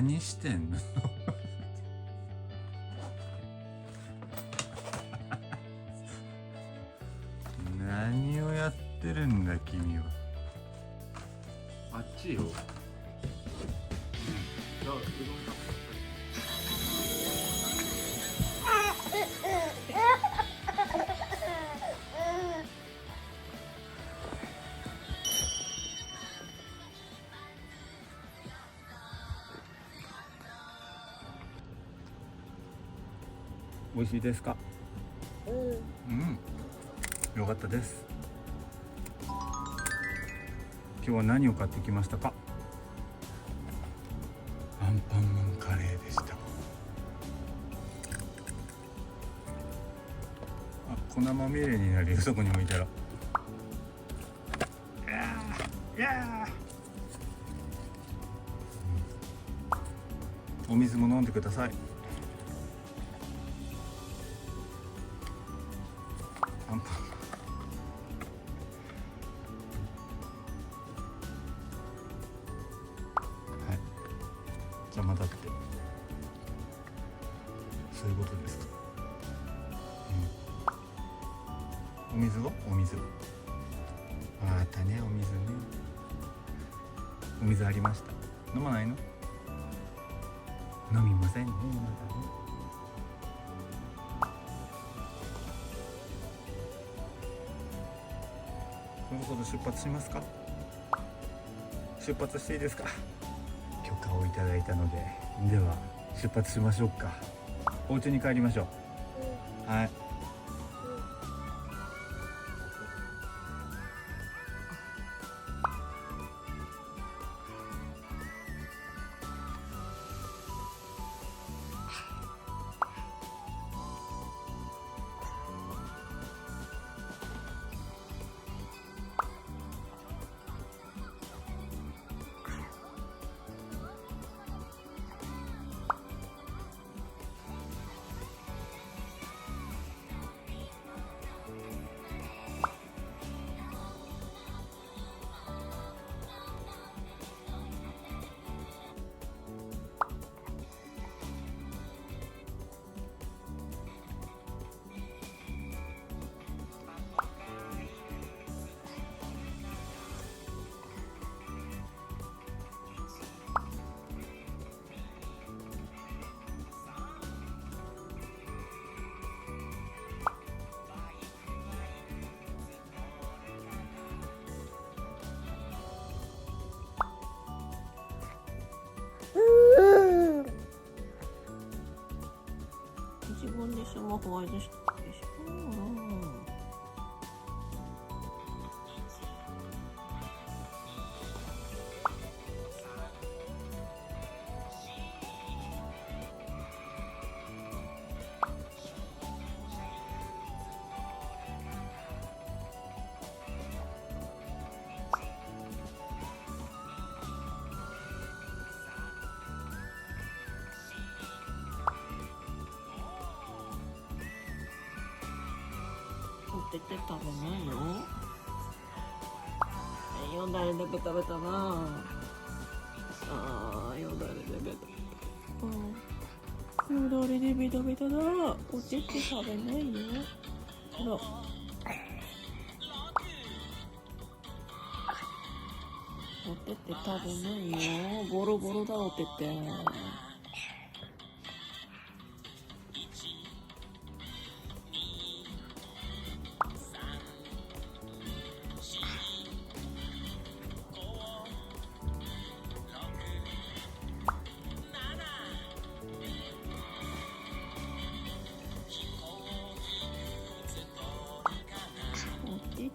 何してんの何をやってるんだ君は。あっちよ。じゃあうどん食べなさい。美味しいですか？うん、よかったです。今日は何を買ってきましたか？アンパンマンカレーでした。あ、粉まみれになるよ、そこに置いたら。いやお水も飲んでください。アンパン邪魔だって、そういうことですか。お水は？お水あったね、お水ね。お水ありました。飲まないの？飲みませんね、まだね。そろそろ出発しますか？出発していいですか？許可をいただいたので、では出発しましょうか。お家に帰りましょう。はい。自分でスマホ愛でしたでしょ。持ってって食べないの？よだれだけ食べたな。あー、よだれでベタベタ。よだれでベタベタだ。おてって食べないよ。ほら。おてって食べないよ。ボロボロだおてって。おてって。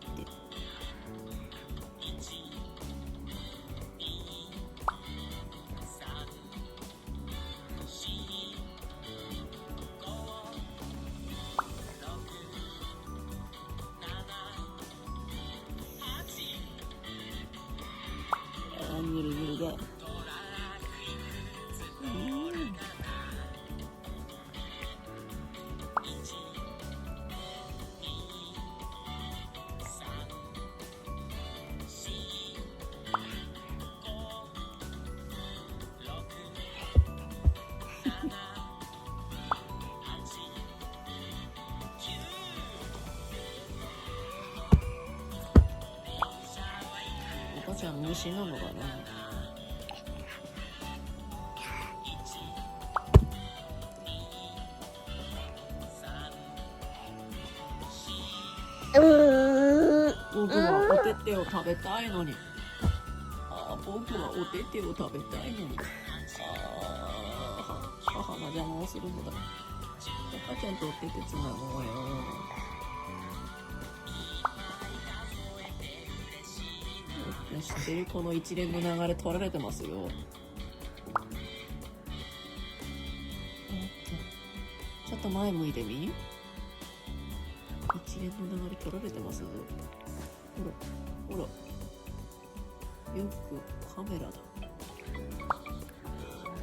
虫なのかな。僕はおててを食べたいのに。僕はおててを食べたいのに。母が邪魔をするのだ。赤ちゃんとおててつなごうよ。知ってる？この一連の流れ取られてますよ。ちょっと前向いてみ。一連の流れ取られてます。ほらほら、よくカメラだ。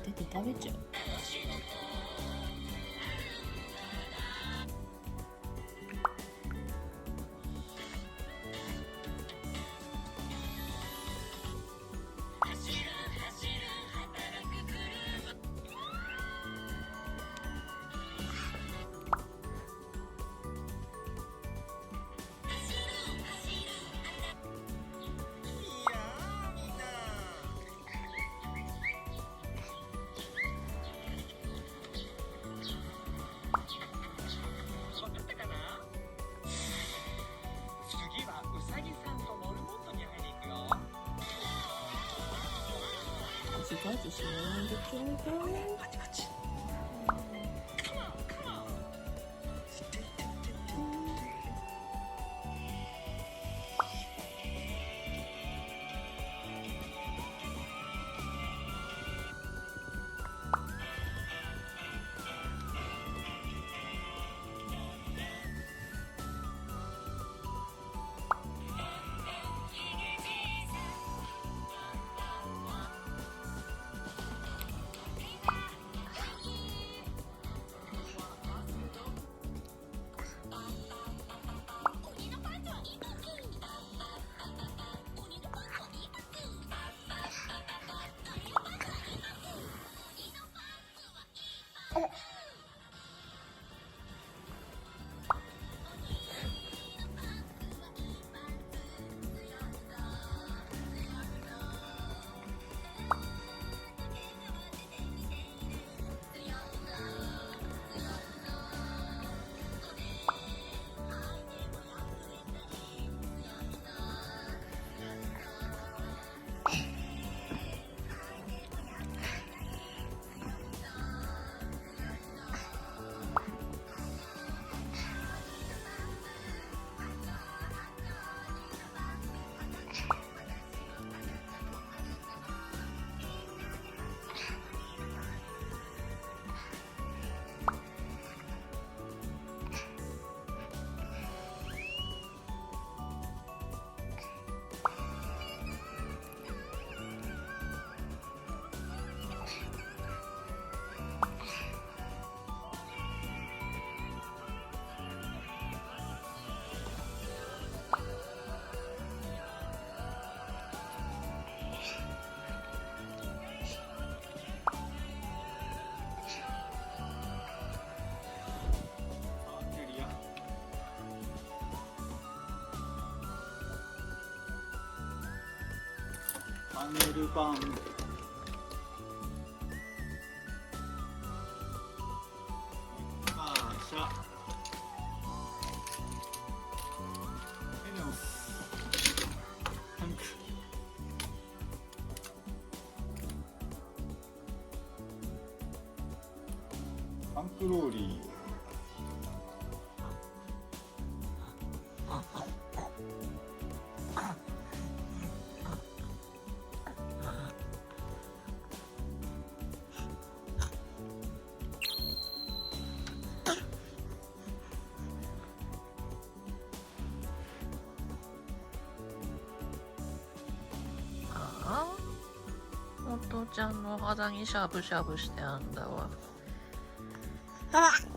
出て食べちゃう。ガジしないでちょうだい。パチパチ。パネル版カーシャエネオスタンクタンクローリーお父ちゃんのお肌にしゃぶしゃぶしてあんだわ。あっ